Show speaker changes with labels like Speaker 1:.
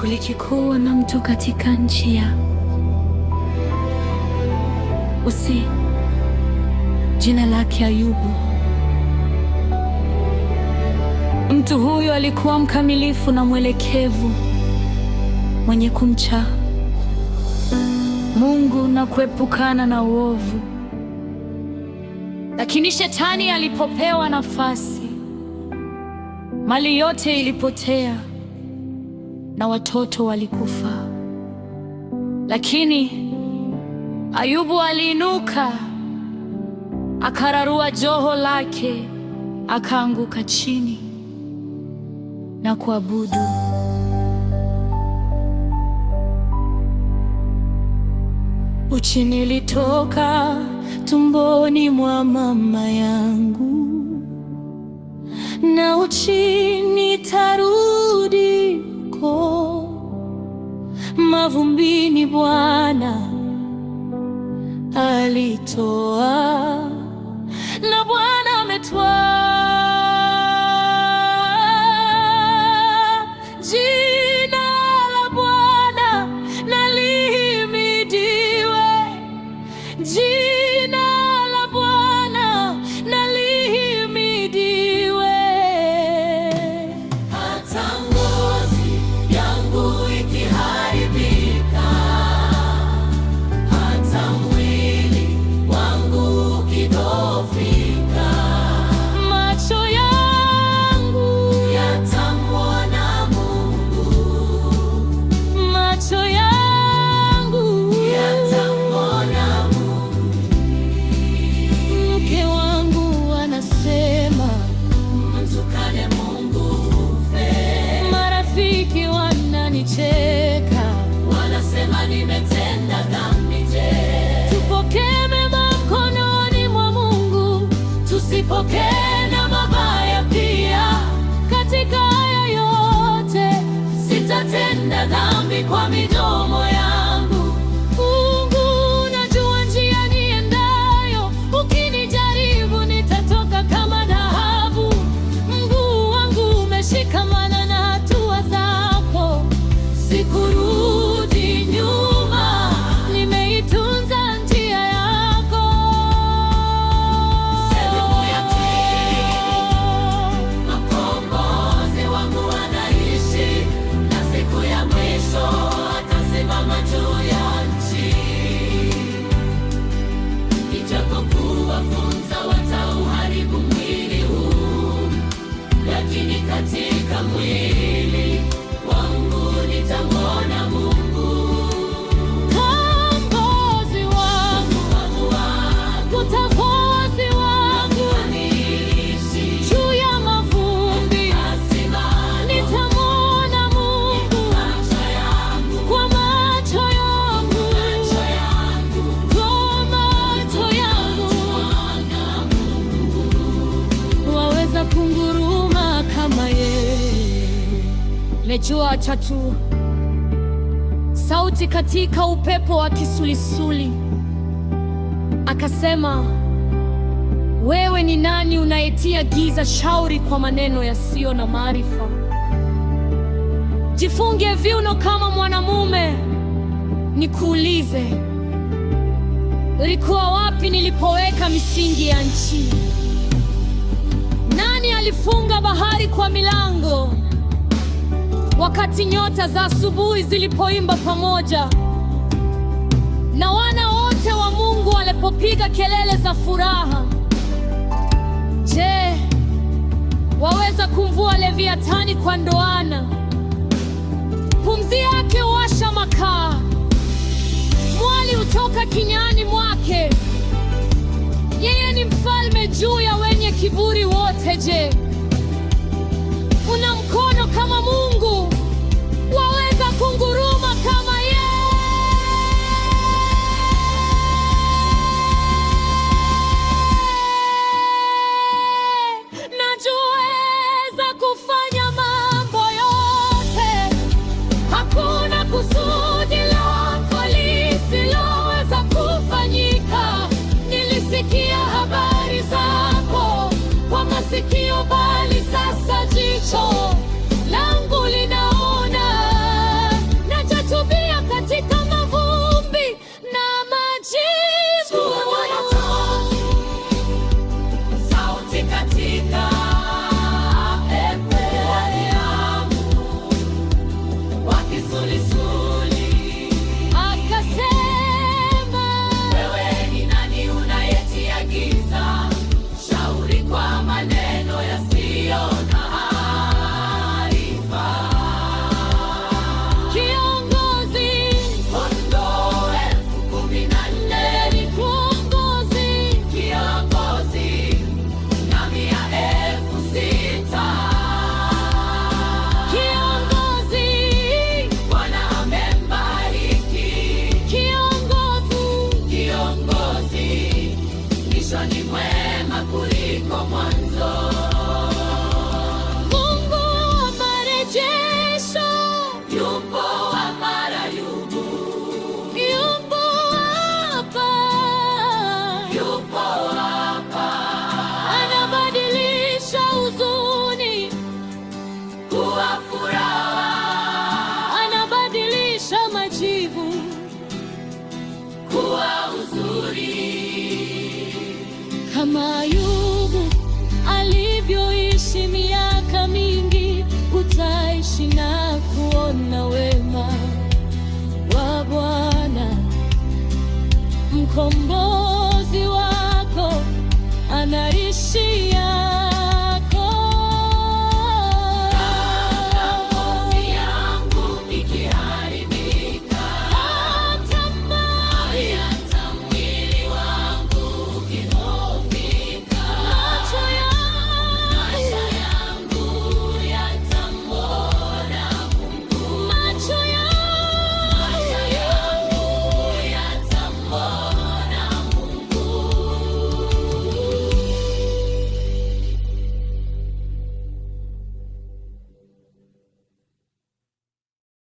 Speaker 1: Kulikuwa na mtu katika nchi ya Usi, jina lake Ayubu. Mtu huyo alikuwa mkamilifu na mwelekevu, mwenye kumcha Mungu na kuepukana na uovu. Lakini Shetani alipopewa nafasi, mali yote ilipotea na watoto walikufa. Lakini Ayubu aliinuka, akararua joho lake, akaanguka chini na kuabudu. Uchi nilitoka tumboni mwa mama yangu, na uchi nitarudi ko mavumbini. Bwana alitoa na Bwana ametwaa. Jina la Bwana na lihimidiwe. Jina la Bwana na lihimidiwe.
Speaker 2: Hata ngozi yangu ikiharibika, hata mwili wangu ukidhoofika,
Speaker 1: Macho yangu
Speaker 2: yatamwona Mungu.
Speaker 1: macho yangu
Speaker 2: Yatamwona Mungu.
Speaker 1: Mke wangu anasema
Speaker 2: Mtukane Mungu ufe.
Speaker 1: marafiki wananicheka,
Speaker 2: Wanasema nimetenda dhambi. Je,
Speaker 1: tupokee mema mkononi mwa Mungu,
Speaker 2: tusipokee na mabaya pia?
Speaker 1: katika haya yote
Speaker 2: Sitatenda dhambi kwa midomo yangu.
Speaker 1: Mungu, unajua njia niendayo, ukinijaribu nitatoka kama dhahabu. Mguu wangu umeshikamana na hatua zako,
Speaker 2: Sikurudi nyuma.
Speaker 1: nimeitunza njia yako.
Speaker 2: Sehemu ya pili. Mkombozi wangu anaishi, na siku ya mwisho atasimama juu ya nchi. Ijapokuwa funza watauharibu mwili huu, lakini katika mwili wangu nitamwona Mungu.
Speaker 1: Kombozi wangu,
Speaker 2: Mungu wangu
Speaker 1: mkombozi wangu,
Speaker 2: anaishi,
Speaker 1: juu ya mavumbi
Speaker 2: asimama.
Speaker 1: nitamwona Mungu.
Speaker 2: Macho yangu,
Speaker 1: Kwa macho yangu,
Speaker 2: macho yangu,
Speaker 1: kwa macho yangu, waweza kunguruma kama yeye. Mejua chatu sauti katika upepo wa kisulisuli, akasema, wewe ni nani unayetia giza shauri kwa maneno yasiyo na maarifa? Jifunge viuno kama mwanamume, nikuulize, ulikuwa wapi nilipoweka misingi ya nchi? Nani alifunga bahari kwa milango wakati nyota za asubuhi zilipoimba pamoja na wana wote wa Mungu walipopiga kelele za furaha? Je, waweza kumvua Leviathani kwa ndoana? Pumzi yake huwasha makaa, mwali hutoka kinywani mwake. Yeye ni mfalme juu ya wenye kiburi wote. Je, una mkono kama Mungu? Waweza kunguruma kama yeye? Najuweza kufanya mambo yote, hakuna kusudi lako lisiloweza kufanyika. Nilisikia habari zako kwa masikio, bali sasa jicho langu linaona.
Speaker 2: kuliko mwanzo.
Speaker 1: Mungu wa marejesho,
Speaker 2: yupo Amara, yupo
Speaker 1: hapa,
Speaker 2: yupo hapa.
Speaker 1: anabadilisha huzuni
Speaker 2: kuwa furaha,
Speaker 1: anabadilisha majivu
Speaker 2: kuwa uzuri.
Speaker 1: Kama Ayubu alivyoishi miaka mingi, utaishi na kuona wema wa Bwana mkombozi.